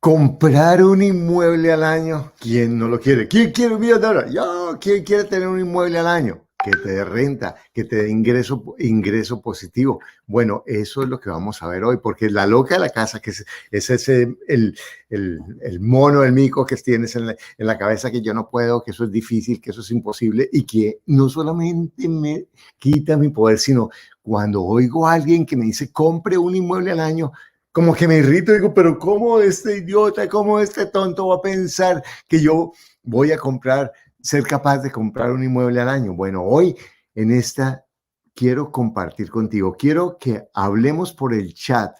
Comprar un inmueble al año, ¿quién no lo quiere? ¿Quién quiere $1.000.000? Yo, ¿quién quiere tener un inmueble al año? Que te dé renta, que te dé ingreso positivo. Bueno, eso es lo que vamos a ver hoy, porque la loca de la casa, que es ese, el mono, el mico que tienes en la cabeza, que yo no puedo, que eso es difícil, que eso es imposible, y que no solamente me quita mi poder, sino cuando oigo a alguien que me dice, compre un inmueble al año, como que me irrito, digo, pero ¿cómo este idiota, cómo este tonto va a pensar que yo voy a ser capaz de comprar un inmueble al año? Bueno, hoy en esta quiero compartir contigo, quiero que hablemos por el chat,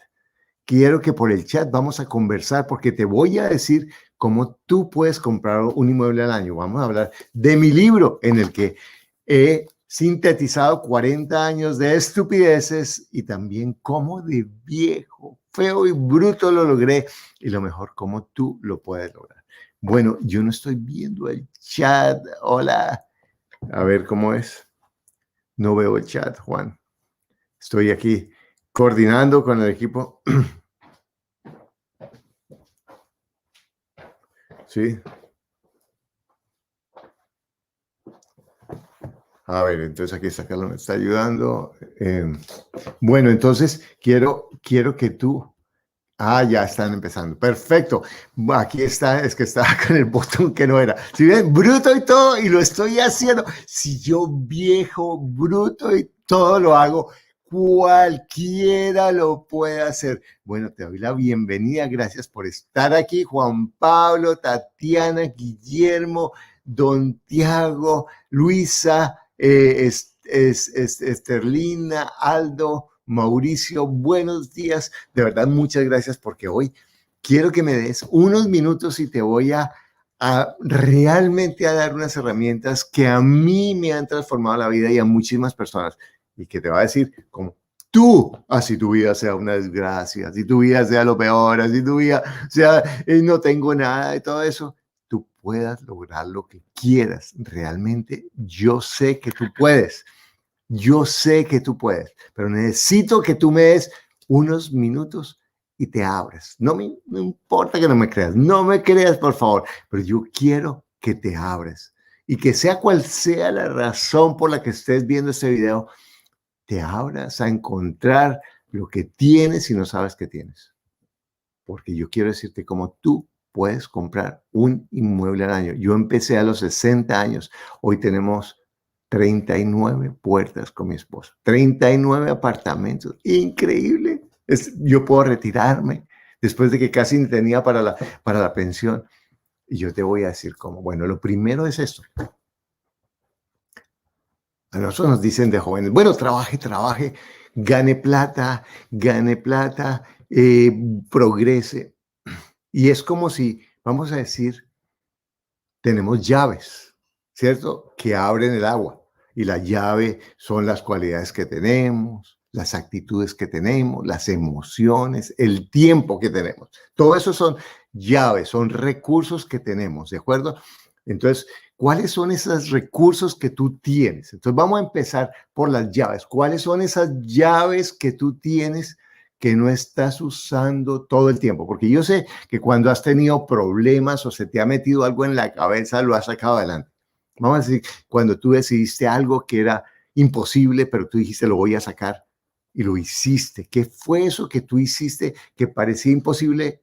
quiero que por el chat vamos a conversar porque te voy a decir cómo tú puedes comprar un inmueble al año. Vamos a hablar de mi libro en el que he sintetizado 40 años de estupideces y también cómo de viejo, feo y bruto lo logré y lo mejor, cómo tú lo puedes lograr. Bueno, yo no estoy viendo el chat. Hola. A ver cómo es. No veo el chat, Juan. Estoy aquí coordinando con el equipo. Sí. A ver, entonces aquí está Carlos, me está ayudando. Bueno, entonces quiero que tú... Ah, ya están empezando. Perfecto. Aquí está, es que estaba con el botón que no era. Si ven, bruto y todo, y lo estoy haciendo. Si yo viejo, bruto y todo lo hago, cualquiera lo puede hacer. Bueno, te doy la bienvenida. Gracias por estar aquí. Juan Pablo, Tatiana, Guillermo, Don Tiago, Luisa, Esterlina, Aldo, Mauricio, buenos días. De verdad, muchas gracias porque hoy quiero que me des unos minutos y te voy a realmente a dar unas herramientas que a mí me han transformado la vida y a muchísimas personas y que te va a decir como tú, así tu vida sea una desgracia, si tu vida sea lo peor, así tu vida sea no tengo nada de todo eso, tú puedas lograr lo que quieras. Realmente yo sé que tú puedes. Yo sé que tú puedes, pero necesito que tú me des unos minutos y te abras. No importa que no me creas, no me creas, por favor, pero yo quiero que te abras y que sea cual sea la razón por la que estés viendo este video, te abras a encontrar lo que tienes y no sabes que tienes. Porque yo quiero decirte cómo tú puedes comprar un inmueble al año. Yo empecé a los 60 años. Hoy tenemos 39 puertas con mi esposo, 39 apartamentos. Increíble. Yo puedo retirarme después de que casi ni tenía para la pensión. Y yo te voy a decir cómo. Bueno, lo primero es esto. A nosotros nos dicen de jóvenes, bueno, trabaje, gane plata, progrese. Y es como si, vamos a decir, tenemos llaves, ¿cierto? Que abren el agua. Y la llave son las cualidades que tenemos, las actitudes que tenemos, las emociones, el tiempo que tenemos. Todo eso son llaves, son recursos que tenemos, ¿de acuerdo? Entonces, ¿cuáles son esos recursos que tú tienes? Entonces, vamos a empezar por las llaves. ¿Cuáles son esas llaves que tú tienes que no estás usando todo el tiempo? Porque yo sé que cuando has tenido problemas o se te ha metido algo en la cabeza, lo has sacado adelante. Vamos a decir, cuando tú decidiste algo que era imposible, pero tú dijiste, lo voy a sacar y lo hiciste. ¿Qué fue eso que tú hiciste que parecía imposible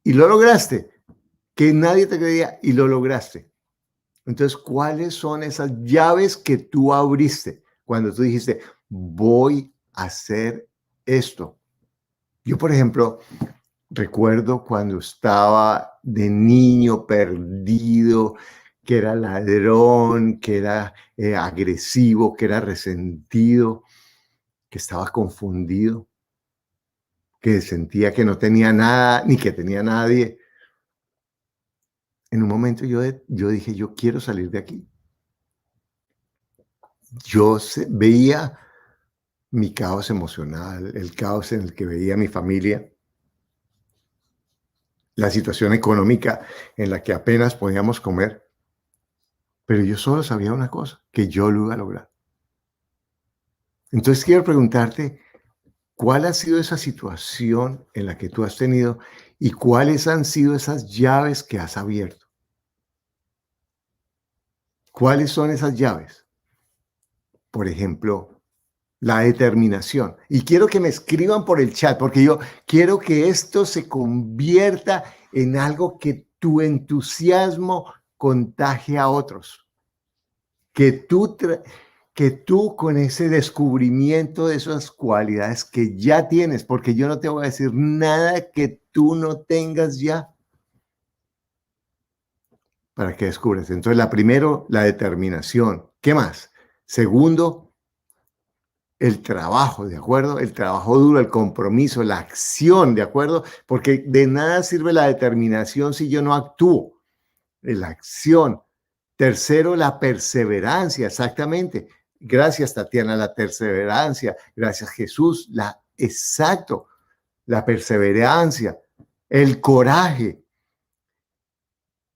y lo lograste? Que nadie te creía y lo lograste. Entonces, ¿cuáles son esas llaves que tú abriste cuando tú dijiste, voy a hacer esto? Yo, por ejemplo, recuerdo cuando estaba de niño perdido, que era ladrón, que era agresivo, que era resentido, que estaba confundido, que sentía que no tenía nada ni que tenía nadie. En un momento yo dije, yo quiero salir de aquí. Veía mi caos emocional, el caos en el que veía mi familia, la situación económica en la que apenas podíamos comer. Pero yo solo sabía una cosa, que yo lo iba a lograr. Entonces quiero preguntarte, ¿Cuál ha sido esa situación en la que tú has tenido y cuáles han sido esas llaves que has abierto? ¿Cuáles son esas llaves? Por ejemplo, la determinación. Y quiero que me escriban por el chat, porque yo quiero que esto se convierta en algo que tu entusiasmo contagie a otros. Que que tú con ese descubrimiento de esas cualidades que ya tienes, porque yo no te voy a decir nada que tú no tengas ya para que descubras. Entonces, primero, la determinación. ¿Qué más? Segundo, el trabajo, ¿de acuerdo? El trabajo duro, el compromiso, la acción, ¿de acuerdo? Porque de nada sirve la determinación si yo no actúo. La acción. Tercero, la perseverancia, exactamente. Gracias, Tatiana, la perseverancia. Gracias, Jesús. Exacto, la perseverancia, el coraje,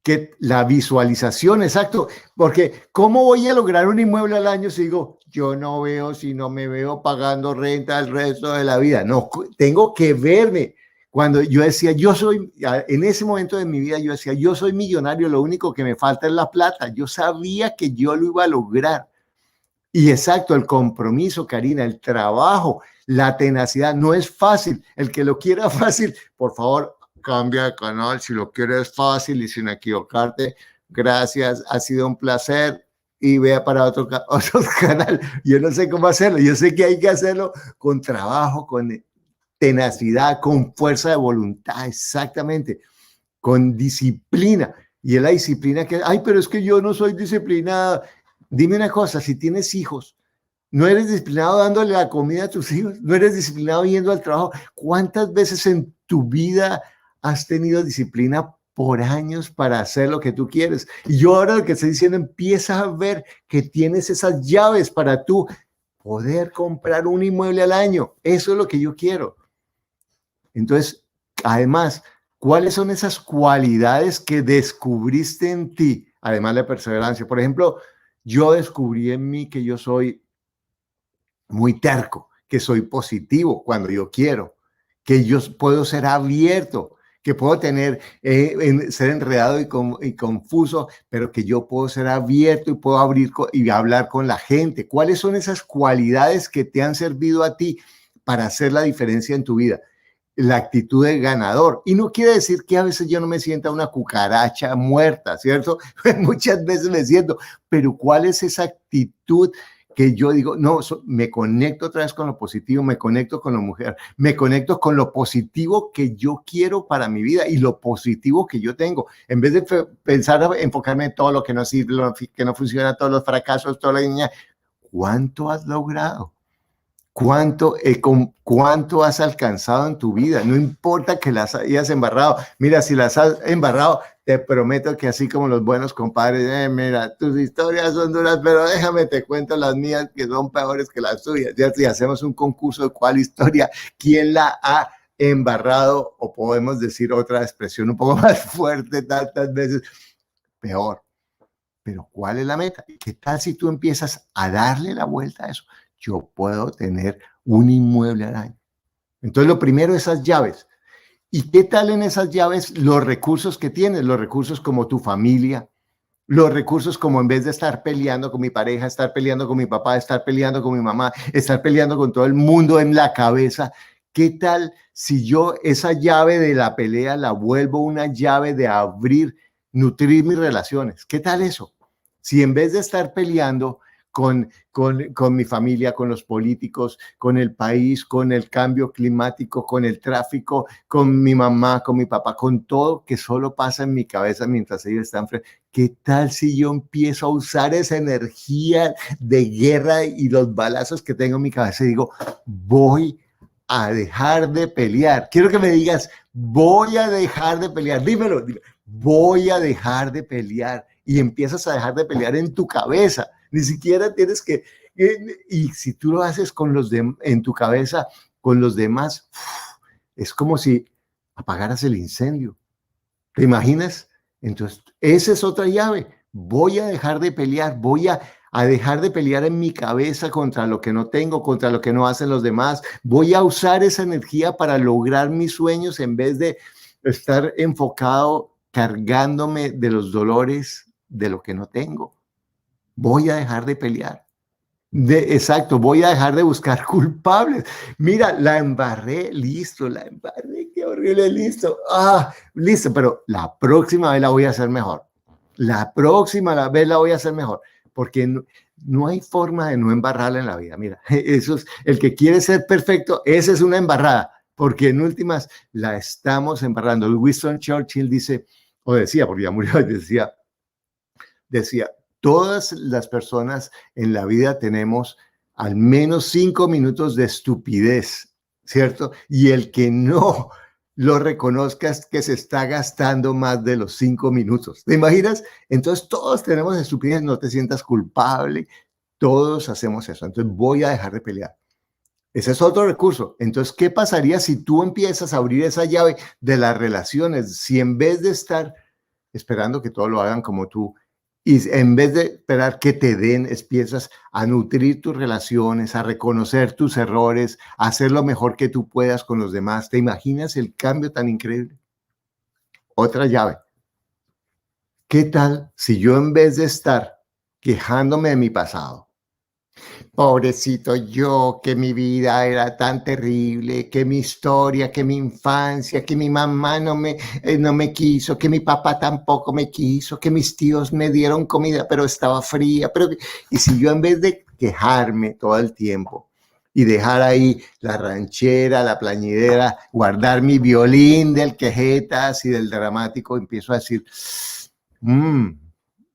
que la visualización, exacto, porque ¿cómo voy a lograr un inmueble al año si digo, yo no veo, si no me veo pagando renta el resto de la vida? No, tengo que verme. Cuando yo decía, en ese momento de mi vida, yo decía, yo soy millonario, lo único que me falta es la plata. Yo sabía que yo lo iba a lograr. Y exacto, el compromiso, Karina, el trabajo, la tenacidad, no es fácil. El que lo quiera fácil, por favor, cambia de canal. Si lo quieres fácil y sin equivocarte, gracias, ha sido un placer. Y vea para otro canal. Yo no sé cómo hacerlo. Yo sé que hay que hacerlo con trabajo, con tenacidad, con fuerza de voluntad, exactamente, con disciplina. Y es la disciplina que, ay, pero es que yo no soy disciplinada. Dime una cosa, si tienes hijos, ¿no eres disciplinado dándole la comida a tus hijos? ¿No eres disciplinado yendo al trabajo? ¿Cuántas veces en tu vida has tenido disciplina por años para hacer lo que tú quieres? Y yo ahora lo que estoy diciendo, empieza a ver que tienes esas llaves para tú poder comprar un inmueble al año. Eso es lo que yo quiero. Entonces, además, ¿cuáles son esas cualidades que descubriste en ti? Además de la perseverancia. Por ejemplo, yo descubrí en mí que yo soy muy terco, que soy positivo cuando yo quiero, que yo puedo ser abierto, que puedo ser enredado y confuso, pero que yo puedo ser abierto y puedo abrir y hablar con la gente. ¿Cuáles son esas cualidades que te han servido a ti para hacer la diferencia en tu vida? La actitud de ganador. Y no quiere decir que a veces yo no me sienta una cucaracha muerta, ¿cierto? Muchas veces me siento, pero ¿cuál es esa actitud que yo digo, no, me conecto otra vez con lo positivo, me conecto con la mujer, me conecto con lo positivo que yo quiero para mi vida y lo positivo que yo tengo? En vez de pensar, enfocarme en todo lo que no sirve, lo que no funciona, todos los fracasos, toda la niña, ¿cuánto has logrado? ¿Cuánto has alcanzado en tu vida? No importa que las hayas embarrado. Mira, si las has embarrado, te prometo que así como los buenos compadres, mira, tus historias son duras, pero déjame te cuento las mías que son peores que las tuyas. Ya si hacemos un concurso de cuál historia, quién la ha embarrado, o podemos decir otra expresión un poco más fuerte tantas veces, peor. Pero ¿cuál es la meta? ¿Qué tal si tú empiezas a darle la vuelta a eso? Yo puedo tener un inmueble al año. Entonces, lo primero, esas llaves. ¿Y qué tal en esas llaves los recursos que tienes? Los recursos como tu familia, los recursos como en vez de estar peleando con mi pareja, estar peleando con mi papá, estar peleando con mi mamá, estar peleando con todo el mundo en la cabeza. ¿Qué tal si yo esa llave de la pelea la vuelvo una llave de abrir, nutrir mis relaciones? ¿Qué tal eso? Si en vez de estar peleando con mi familia, con los políticos, con el país, con el cambio climático, con el tráfico, con mi mamá, con mi papá, con todo que solo pasa en mi cabeza mientras ellos están frente, ¿qué tal si yo empiezo a usar esa energía de guerra y los balazos que tengo en mi cabeza y digo, voy a dejar de pelear? Quiero que me digas, voy a dejar de pelear. Dímelo, voy a dejar de pelear. Y empiezas a dejar de pelear en tu cabeza. Ni siquiera tienes que... Y si tú lo haces en tu cabeza con los demás, es como si apagaras el incendio. ¿Te imaginas? Entonces, esa es otra llave. Voy a dejar de pelear, voy a a dejar de pelear en mi cabeza contra lo que no tengo, contra lo que no hacen los demás. Voy a usar esa energía para lograr mis sueños en vez de estar enfocado cargándome de los dolores de lo que no tengo. Voy a dejar de pelear. Exacto, voy a dejar de buscar culpables. Mira, la embarré, listo, la embarré, qué horrible, listo. Listo, pero la próxima vez la voy a hacer mejor. La próxima vez la voy a hacer mejor, porque no hay forma de no embarrarla en la vida. Mira, eso es, el que quiere ser perfecto, esa es una embarrada, porque en últimas la estamos embarrando. Winston Churchill dice, o decía, porque ya murió, decía, todas las personas en la vida tenemos al menos 5 minutos de estupidez, ¿cierto? Y el que no lo reconozca es que se está gastando más de los 5 minutos. ¿Te imaginas? Entonces todos tenemos estupidez, no te sientas culpable, todos hacemos eso. Entonces voy a dejar de pelear. Ese es otro recurso. Entonces, ¿qué pasaría si tú empiezas a abrir esa llave de las relaciones? Si en vez de estar esperando que todos lo hagan como tú, y en vez de esperar que te den, empiezas a nutrir tus relaciones, a reconocer tus errores, a hacer lo mejor que tú puedas con los demás. ¿Te imaginas el cambio tan increíble? Otra llave. ¿Qué tal si yo en vez de estar quejándome de mi pasado, pobrecito yo, que mi vida era tan terrible, que mi historia, que mi infancia, que mi mamá no me quiso, que mi papá tampoco me quiso, que mis tíos me dieron comida pero estaba fría? Y si yo en vez de quejarme todo el tiempo y dejar ahí la ranchera, la plañidera, guardar mi violín del quejetas y del dramático, empiezo a decir,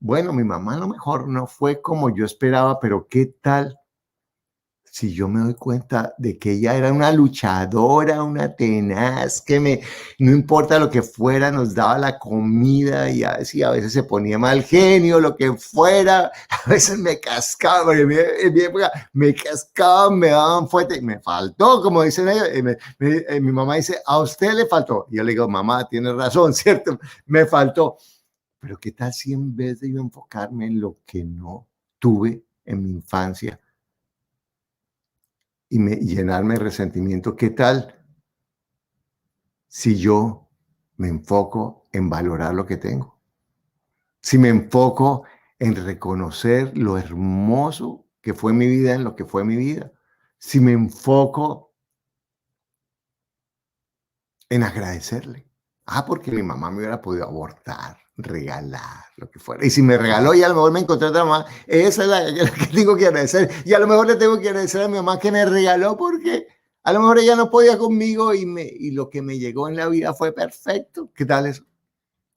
bueno, mi mamá a lo mejor no fue como yo esperaba, pero ¿qué tal si yo me doy cuenta de que ella era una luchadora, una tenaz, no importa lo que fuera, nos daba la comida y así a veces se ponía mal genio, lo que fuera, a veces me cascaba, porque en mi época me cascaban, me daban fuerte, me faltó, como dicen ellos, mi mamá dice, a usted le faltó, y yo le digo, mamá, tienes razón, ¿cierto? Me faltó, pero ¿qué tal si en vez de yo enfocarme en lo que no tuve en mi infancia, y llenarme de resentimiento? ¿Qué tal si yo me enfoco en valorar lo que tengo? Si me enfoco en reconocer lo hermoso que fue mi vida en lo que fue mi vida. Si me enfoco en agradecerle. Porque mi mamá me hubiera podido abortar, regalar, lo que fuera. Y si me regaló y a lo mejor me encontré otra mamá, esa es la que tengo que agradecer. Y a lo mejor le tengo que agradecer a mi mamá que me regaló porque a lo mejor ella no podía conmigo y lo que me llegó en la vida fue perfecto. ¿Qué tal eso?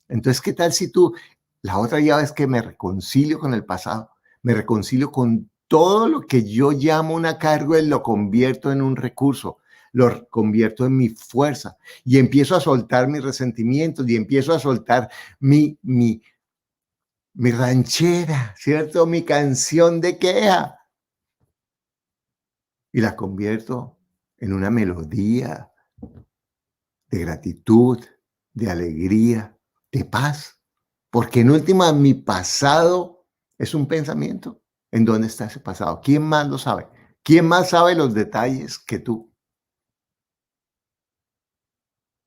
Entonces, ¿qué tal si tú, la otra llave es que me reconcilio con el pasado, me reconcilio con todo lo que yo llamo una carga y lo convierto en un recurso, lo convierto en mi fuerza y empiezo a soltar mis resentimientos y empiezo a soltar mi ranchera, ¿cierto? Mi canción de queja y la convierto en una melodía de gratitud, de alegría, de paz. Porque en última, mi pasado es un pensamiento. ¿En dónde está ese pasado? ¿Quién más lo sabe? ¿Quién más sabe los detalles que tú?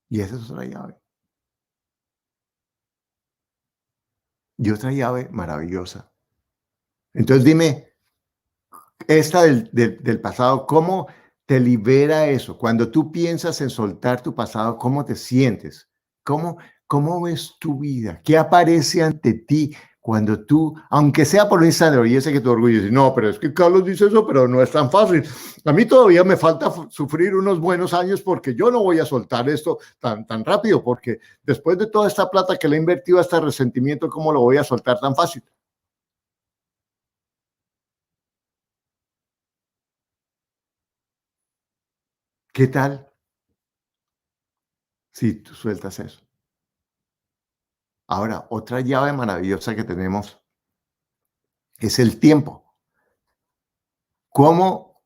Y esa es otra llave. Y otra llave maravillosa. Entonces dime, esta del pasado, ¿cómo te libera eso? Cuando tú piensas en soltar tu pasado, ¿cómo te sientes? ¿Cómo, cómo ves tu vida? ¿Qué aparece ante ti cuando tú, aunque sea por un instante, yo sé que tu orgullo dice, no, pero es que Carlos dice eso, pero no es tan fácil. A mí todavía me falta sufrir unos buenos años porque yo no voy a soltar esto tan rápido, porque después de toda esta plata que le he invertido a este resentimiento, ¿cómo lo voy a soltar tan fácil? ¿Qué tal si tú sueltas eso? Ahora, otra llave maravillosa que tenemos es el tiempo. ¿Cómo?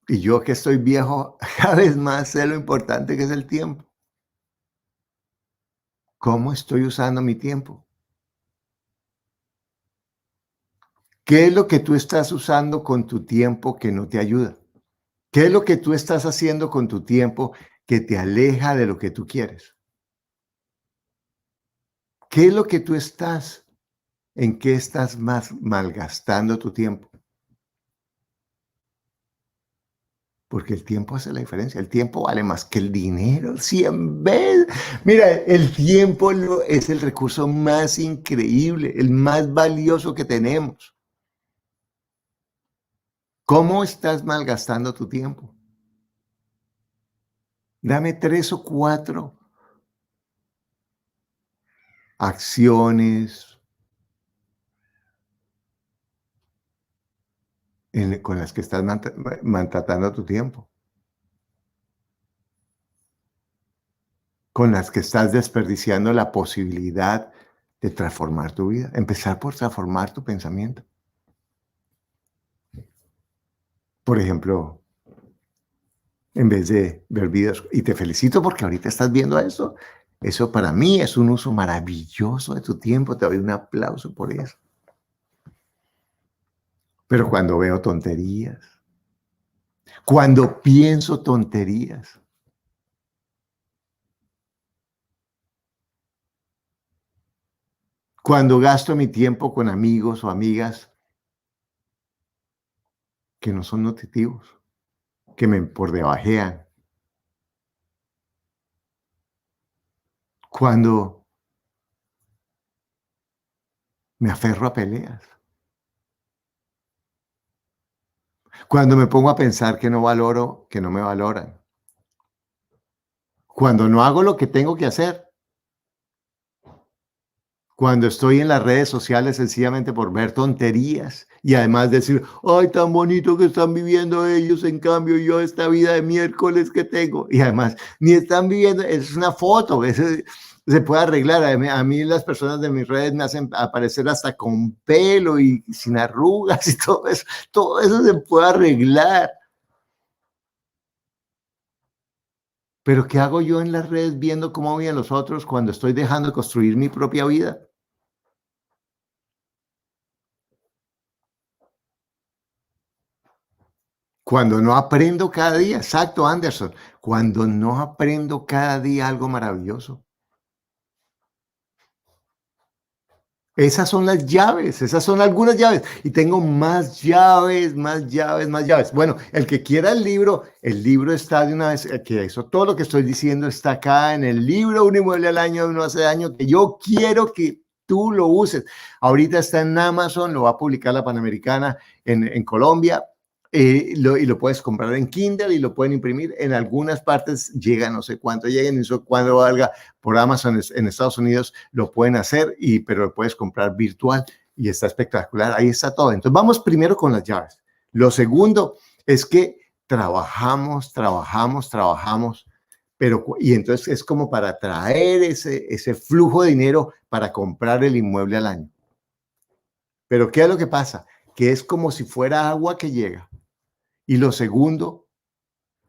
Y yo que estoy viejo, cada vez más sé lo importante que es el tiempo. ¿Cómo estoy usando mi tiempo? ¿Qué es lo que tú estás usando con tu tiempo que no te ayuda? ¿Qué es lo que tú estás haciendo con tu tiempo que te aleja de lo que tú quieres? ¿Qué es lo que tú estás, en qué estás más malgastando tu tiempo? Porque el tiempo hace la diferencia. El tiempo vale más que el dinero, 100 veces. Mira, el tiempo es el recurso más increíble, el más valioso que tenemos. ¿Cómo estás malgastando tu tiempo? Dame 3 o 4 acciones con las que estás maltratando tu tiempo, con las que estás desperdiciando la posibilidad de transformar tu vida. Empezar por transformar tu pensamiento. Por ejemplo, en vez de ver videos, y te felicito porque ahorita estás viendo eso. Eso para mí es un uso maravilloso de tu tiempo. Te doy un aplauso por eso. Pero cuando veo tonterías, cuando pienso tonterías, cuando gasto mi tiempo con amigos o amigas que no son nutritivos, que me por debajean, cuando me aferro a peleas, cuando me pongo a pensar que no valoro, que no me valoran, cuando no hago lo que tengo que hacer, cuando estoy en las redes sociales sencillamente por ver tonterías y además decir, ay, tan bonito que están viviendo ellos, en cambio yo esta vida de miércoles que tengo. Y además, ni están viviendo, es una foto, eso se puede arreglar. A mí las personas de mis redes me hacen aparecer hasta con pelo y sin arrugas y todo eso se puede arreglar. Pero ¿qué hago yo en las redes viendo cómo viven los otros cuando estoy dejando de construir mi propia vida? Cuando no aprendo cada día, exacto, Anderson, cuando no aprendo cada día algo maravilloso. Esas son las llaves, esas son algunas llaves. Y tengo más llaves, más llaves, más llaves. Bueno, el que quiera el libro está de una vez, que eso, todo lo que estoy diciendo está acá en el libro Un inmueble al año de uno hace año, que yo quiero que tú lo uses. Ahorita está en Amazon, lo va a publicar la Panamericana en Colombia. Y lo puedes comprar en Kindle y lo pueden imprimir. En algunas partes llega, no sé cuánto lleguen, no sé cuándo valga por Amazon en Estados Unidos, lo pueden hacer, pero lo puedes comprar virtual y está espectacular. Ahí está todo. Entonces vamos primero con las llaves. Lo segundo es que trabajamos, y entonces es como para traer ese flujo de dinero para comprar el inmueble al año. Pero ¿qué es lo que pasa? Que es como si fuera agua que llega. Y lo segundo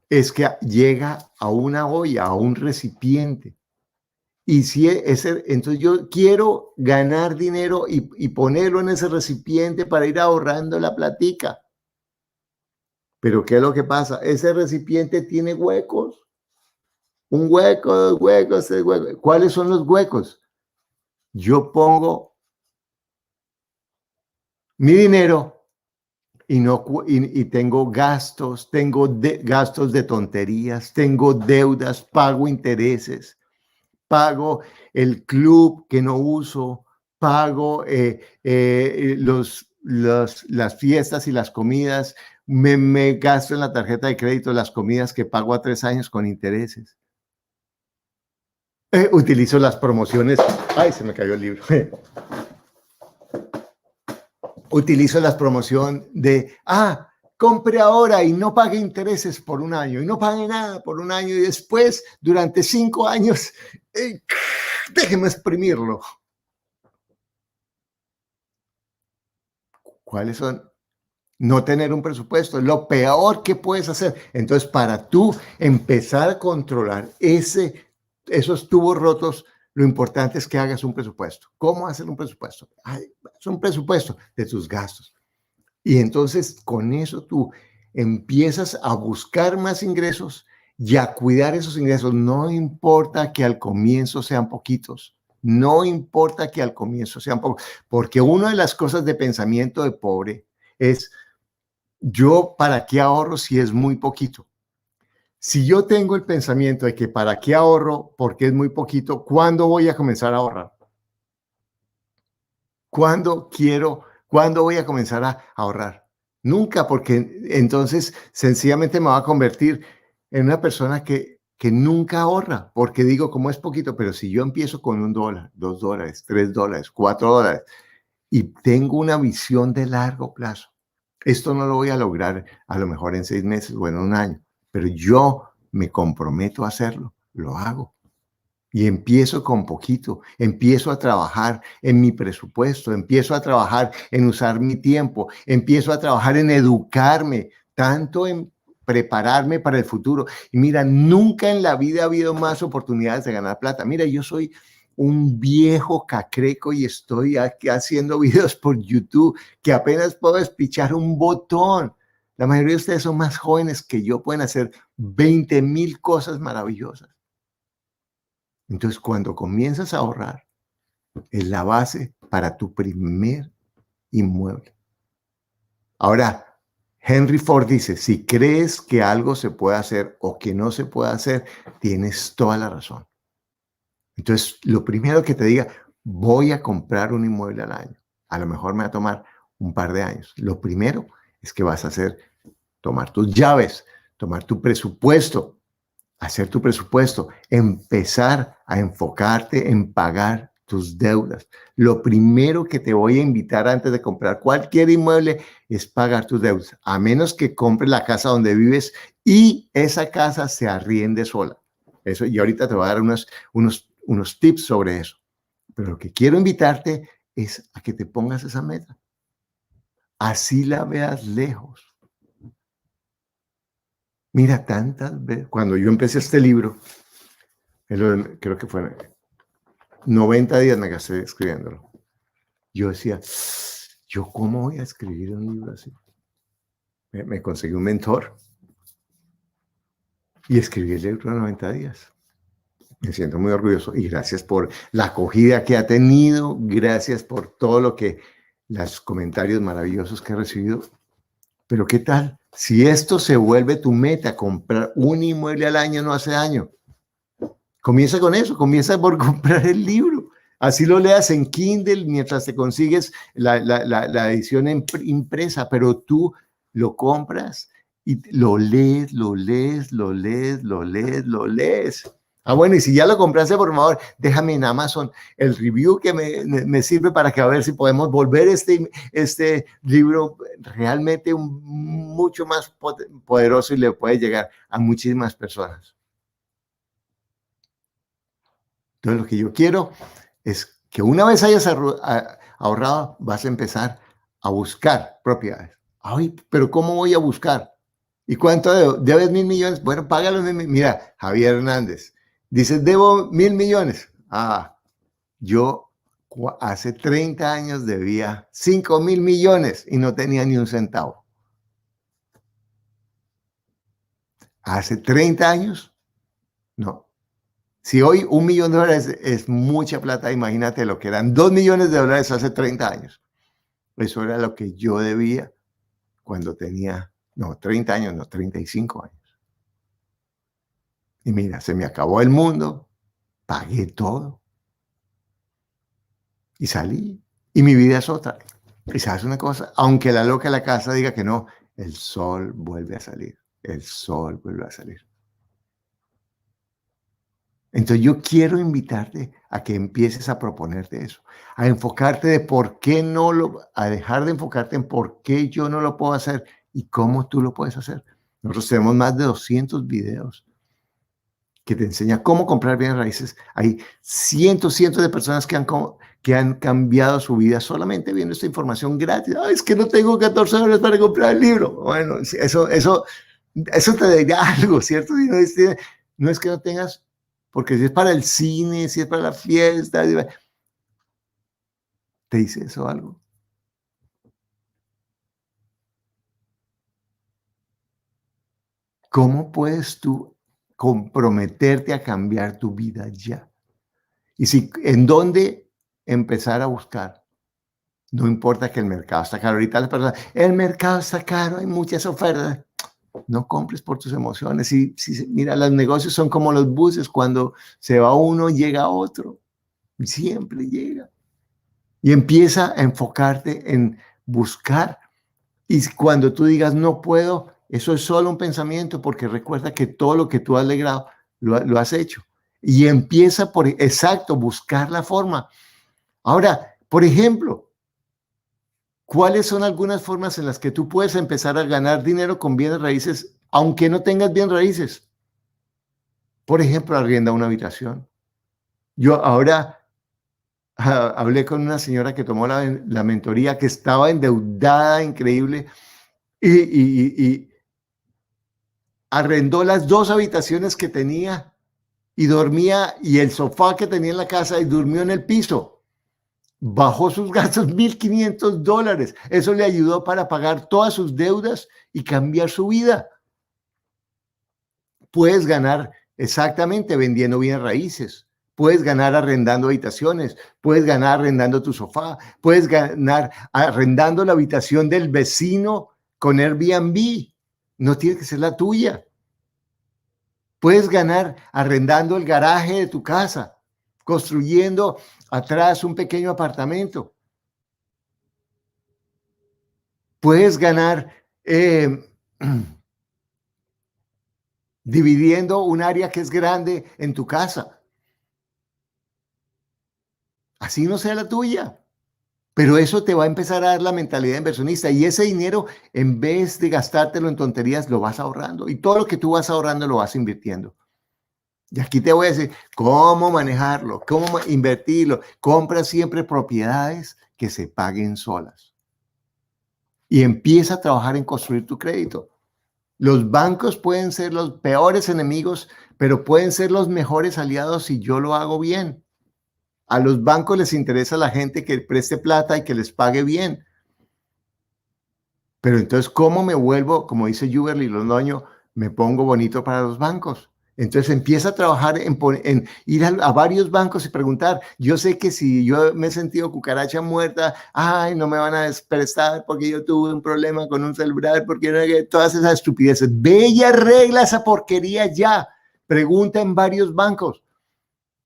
es que llega a una olla, a un recipiente. Y si entonces yo quiero ganar dinero y ponerlo en ese recipiente para ir ahorrando la platica. Pero ¿qué es lo que pasa? Ese recipiente tiene huecos. Un hueco, dos huecos, tres huecos. ¿Cuáles son los huecos? Yo pongo mi dinero y tengo gastos, gastos de tonterías, tengo deudas, pago intereses, pago el club que no uso, pago las fiestas y las comidas, me gasto en la tarjeta de crédito las comidas que pago a 3 años con intereses. Utilizo las promociones. Ay, se me cayó el libro. Utilizo la promoción de, compre ahora y no pague intereses por un año, y no pague nada por un año, y después, durante 5 años, déjeme exprimirlo. ¿Cuáles son? No tener un presupuesto es lo peor que puedes hacer. Entonces, para tú empezar a controlar esos tubos rotos, lo importante es que hagas un presupuesto. ¿Cómo hacer un presupuesto? Es un presupuesto de tus gastos. Y entonces con eso tú empiezas a buscar más ingresos y a cuidar esos ingresos. No importa que al comienzo sean poquitos. No importa que al comienzo sean pocos. Porque una de las cosas de pensamiento de pobre es, yo para qué ahorro si es muy poquito. Si yo tengo el pensamiento de que para qué ahorro porque es muy poquito, ¿cuándo voy a comenzar a ahorrar? ¿Cuándo voy a comenzar a ahorrar? Nunca, porque entonces sencillamente me va a convertir en una persona que nunca ahorra, porque digo, como es poquito, pero si yo empiezo con $1, $2, $3, $4 y tengo una visión de largo plazo, esto no lo voy a lograr a lo mejor en 6 meses o en un año, pero yo me comprometo a hacerlo, lo hago. Y empiezo con poquito, empiezo a trabajar en mi presupuesto, empiezo a trabajar en usar mi tiempo, empiezo a trabajar en educarme, tanto en prepararme para el futuro. Y mira, nunca en la vida ha habido más oportunidades de ganar plata. Mira, yo soy un viejo cacreco y estoy aquí haciendo videos por YouTube que apenas puedo despichar un botón. La mayoría de ustedes son más jóvenes que yo, pueden hacer 20,000 cosas maravillosas. Entonces, cuando comienzas a ahorrar, es la base para tu primer inmueble. Ahora, Henry Ford dice, si crees que algo se puede hacer o que no se puede hacer, tienes toda la razón. Entonces, lo primero que te diga, voy a comprar un inmueble al año. A lo mejor me va a tomar un par de años. Lo primero es que vas a hacer, tomar tus llaves, tomar tu presupuesto, hacer tu presupuesto, empezar a enfocarte en pagar tus deudas. Lo primero que te voy a invitar antes de comprar cualquier inmueble es pagar tus deudas, a menos que compres la casa donde vives y esa casa se arriende sola. Eso, y ahorita te voy a dar unos tips sobre eso. Pero lo que quiero invitarte es a que te pongas esa meta. Así la veas lejos. Mira, tantas veces, cuando yo empecé este libro, creo que fue 90 días me gasté escribiéndolo. Yo decía, ¿yo cómo voy a escribir un libro así? Me conseguí un mentor y escribí el libro en 90 días. Me siento muy orgulloso y gracias por la acogida que ha tenido, gracias por todo lo que, los comentarios maravillosos que he recibido. Pero ¿qué tal? Si esto se vuelve tu meta, comprar un inmueble al año no hace daño. Comienza con eso, comienza por comprar el libro. Así lo leas en Kindle mientras te consigues la edición impresa, pero tú lo compras y lo lees, lo lees, lo lees, lo lees, lo lees. Ah, bueno, y si ya lo compraste, por favor, déjame en Amazon el review que me sirve para que a ver si podemos volver este libro realmente mucho más poderoso y le puede llegar a muchísimas personas. Entonces, lo que yo quiero es que una vez hayas ahorrado, vas a empezar a buscar propiedades. Ay, pero ¿cómo voy a buscar? ¿Y cuánto debo? ¿Debes 1.000 millones? Bueno, págalo. Mira, Javier Hernández, dice, debo 1.000 millones. Ah, yo hace 30 años debía 5.000 millones y no tenía ni un centavo. Hace 30 años, no. Si hoy $1.000.000 es mucha plata, imagínate lo que eran $2.000.000 hace 30 años. Eso era lo que yo debía cuando tenía, no, 30 años, no, 35 años. Y mira, se me acabó el mundo, pagué todo y salí. Y mi vida es otra. Y sabes una cosa, aunque la loca de la casa diga que no, el sol vuelve a salir. El sol vuelve a salir. Entonces yo quiero invitarte a que empieces a proponerte eso, a enfocarte de por qué no a dejar de enfocarte en por qué yo no lo puedo hacer y cómo tú lo puedes hacer. Nosotros tenemos más de 200 videos que te enseñan cómo comprar bienes raíces. Hay cientos de personas que han cambiado su vida solamente viendo esta información gratis. Ay, es que no tengo $14 para comprar el libro. Bueno, eso te dirá algo, ¿cierto? Si no es que no tengas, porque si es para el cine, si es para la fiesta, ¿te dice eso algo? ¿Cómo puedes tú comprometerte a cambiar tu vida ya? Y si, ¿en dónde empezar a buscar? No importa que el mercado está caro. Ahorita las personas, el mercado está caro, hay muchas ofertas. No compres por tus emociones. Mira, los negocios son como los buses. Cuando se va uno, llega otro. Siempre llega. Y empieza a enfocarte en buscar. Y cuando tú digas no puedo, eso es solo un pensamiento, porque recuerda que todo lo que tú has logrado lo has hecho. Y empieza por, exacto, buscar la forma. Ahora, por ejemplo, ¿cuáles son algunas formas en las que tú puedes empezar a ganar dinero con bienes raíces, aunque no tengas bienes raíces? Por ejemplo, arrienda una habitación. Yo ahora hablé con una señora que tomó la mentoría, que estaba endeudada, increíble, y arrendó las 2 habitaciones que tenía y dormía, y el sofá que tenía en la casa, y durmió en el piso. Bajó sus gastos $1,500. Eso le ayudó para pagar todas sus deudas y cambiar su vida. Puedes ganar exactamente vendiendo bienes raíces. Puedes ganar arrendando habitaciones. Puedes ganar arrendando tu sofá. Puedes ganar arrendando la habitación del vecino con Airbnb. No tiene que ser la tuya. Puedes ganar arrendando el garaje de tu casa, construyendo atrás un pequeño apartamento. Puedes ganar dividiendo un área que es grande en tu casa. Así no sea la tuya. Pero eso te va a empezar a dar la mentalidad inversionista, y ese dinero, en vez de gastártelo en tonterías, lo vas ahorrando, y todo lo que tú vas ahorrando lo vas invirtiendo. Y aquí te voy a decir cómo manejarlo, cómo invertirlo. Compra siempre propiedades que se paguen solas y empieza a trabajar en construir tu crédito. Los bancos pueden ser los peores enemigos, pero pueden ser los mejores aliados si yo lo hago bien. A los bancos les interesa la gente que preste plata y que les pague bien. Pero entonces, ¿cómo me vuelvo, como dice Juberly Londoño, me pongo bonito para los bancos? Entonces empieza a trabajar en ir a varios bancos y preguntar. Yo sé que si yo me he sentido cucaracha muerta, ay, no me van a prestar porque yo tuve un problema con un celular, porque no, todas esas estupideces. Ve y arregla esa porquería ya. Pregunta en varios bancos.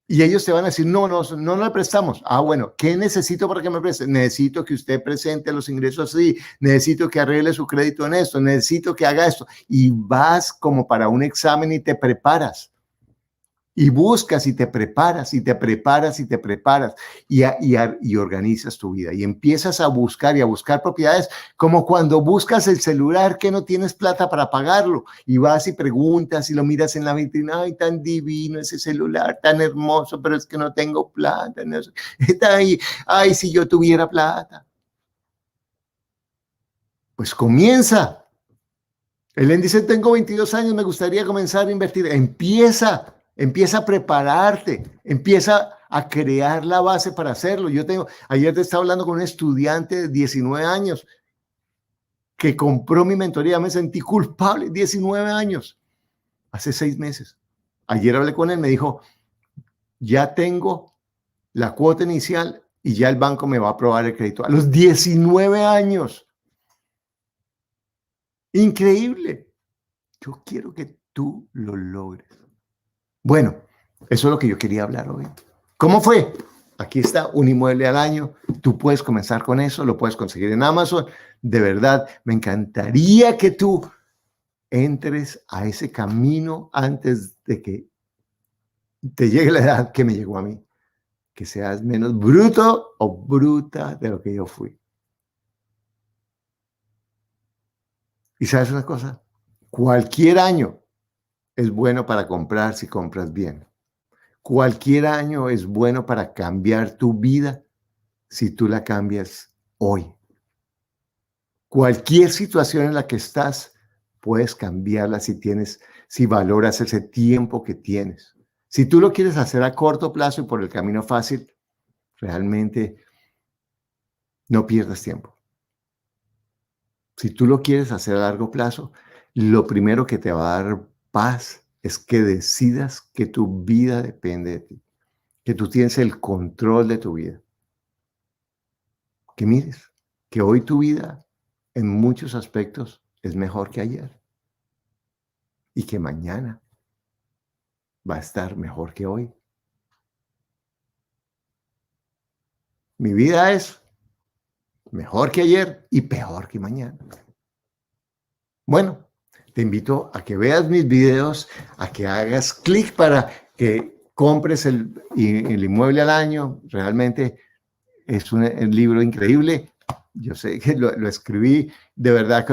Y ellos te van a decir, no le prestamos. Ah, bueno, ¿qué necesito para que me preste? Necesito que usted presente los ingresos así, necesito que arregle su crédito en esto, necesito que haga esto. Y vas como para un examen y te preparas. Y buscas y te preparas y te preparas y te preparas y organizas tu vida y empiezas a buscar propiedades, como cuando buscas el celular que no tienes plata para pagarlo y vas y preguntas y lo miras en la vitrina. Ay, tan divino ese celular, tan hermoso, pero es que no tengo plata. No, está ahí. Ay, si yo tuviera plata. Pues comienza. Elén dice, tengo 22 años, me gustaría comenzar a invertir. Empieza a prepararte, empieza a crear la base para hacerlo. Ayer te estaba hablando con un estudiante de 19 años que compró mi mentoría, me sentí culpable, 19 años, hace 6 meses. Ayer hablé con él, me dijo, ya tengo la cuota inicial y ya el banco me va a aprobar el crédito. A los 19 años. Increíble. Yo quiero que tú lo logres. Bueno, eso es lo que yo quería hablar hoy. ¿Cómo fue? Aquí está un inmueble al año. Tú puedes comenzar con eso, lo puedes conseguir en Amazon. De verdad, me encantaría que tú entres a ese camino antes de que te llegue la edad que me llegó a mí. Que seas menos bruto o bruta de lo que yo fui. Y sabes una cosa, cualquier año es bueno para comprar si compras bien. Cualquier año es bueno para cambiar tu vida si tú la cambias hoy. Cualquier situación en la que estás, puedes cambiarla si valoras ese tiempo que tienes. Si tú lo quieres hacer a corto plazo y por el camino fácil, realmente no pierdas tiempo. Si tú lo quieres hacer a largo plazo, lo primero que te va a dar paz es que decidas que tu vida depende de ti, que tú tienes el control de tu vida, que mires que hoy tu vida en muchos aspectos es mejor que ayer y que mañana va a estar mejor que hoy. Mi vida es mejor que ayer y peor que mañana. Bueno, te invito a que veas mis videos, a que hagas clic para que compres el inmueble al año. Realmente es un libro increíble. Yo sé que lo escribí de verdad,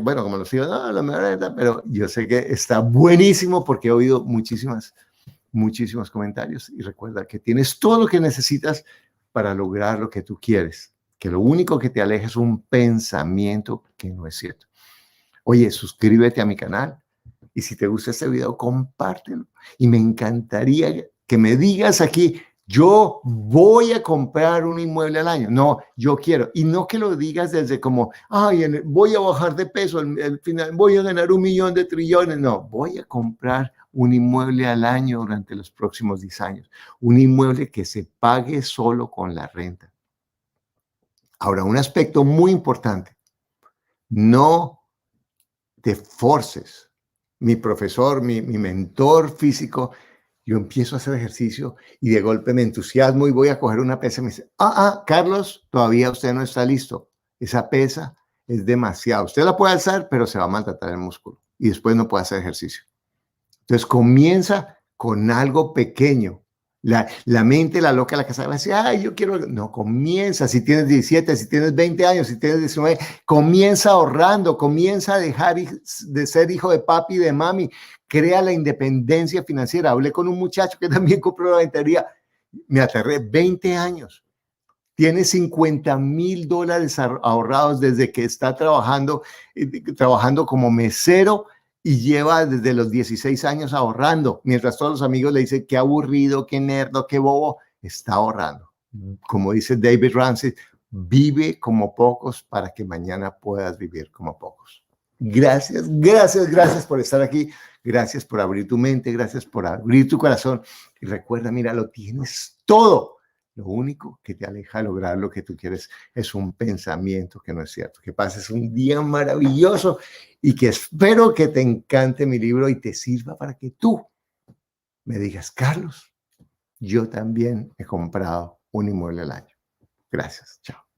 bueno, como lo sigo, no, lo mejor es verdad, pero yo sé que está buenísimo porque he oído muchísimos comentarios. Y recuerda que tienes todo lo que necesitas para lograr lo que tú quieres, que lo único que te aleja es un pensamiento que no es cierto. Oye, suscríbete a mi canal y si te gusta este video, compártelo. Y me encantaría que me digas aquí, yo voy a comprar un inmueble al año. No, yo quiero. Y no que lo digas desde como, ay, voy a bajar de peso, al final voy a ganar 1.000.000 de trillones. No, voy a comprar un inmueble al año durante los próximos 10 años. Un inmueble que se pague solo con la renta. Ahora, un aspecto muy importante. No te forces. Mi profesor, mi mentor físico, yo empiezo a hacer ejercicio y de golpe me entusiasmo y voy a coger una pesa y me dice, Carlos, todavía usted no está listo. Esa pesa es demasiado. Usted la puede alzar, pero se va a maltratar el músculo y después no puede hacer ejercicio. Entonces comienza con algo pequeño. La mente, la loca, la que sabe decir, ay, yo quiero. No, comienza. Si tienes 17, si tienes 20 años, si tienes 19, comienza ahorrando, comienza a dejar de ser hijo de papi y de mami. Crea la independencia financiera. Hablé con un muchacho que también compró la ventería. Me aterré, 20 años. Tiene $50,000 ahorrados desde que está trabajando como mesero y lleva desde los 16 años ahorrando, mientras todos los amigos le dicen qué aburrido, qué nerdo, qué bobo, está ahorrando. Como dice David Ramsey, vive como pocos para que mañana puedas vivir como pocos. Gracias por estar aquí. Gracias por abrir tu mente, gracias por abrir tu corazón. Y recuerda, mira, lo tienes todo. Lo único que te aleja de lograr lo que tú quieres es un pensamiento que no es cierto. Que pases un día maravilloso y que espero que te encante mi libro y te sirva para que tú me digas, Carlos, yo también he comprado un inmueble al año. Gracias. Chao.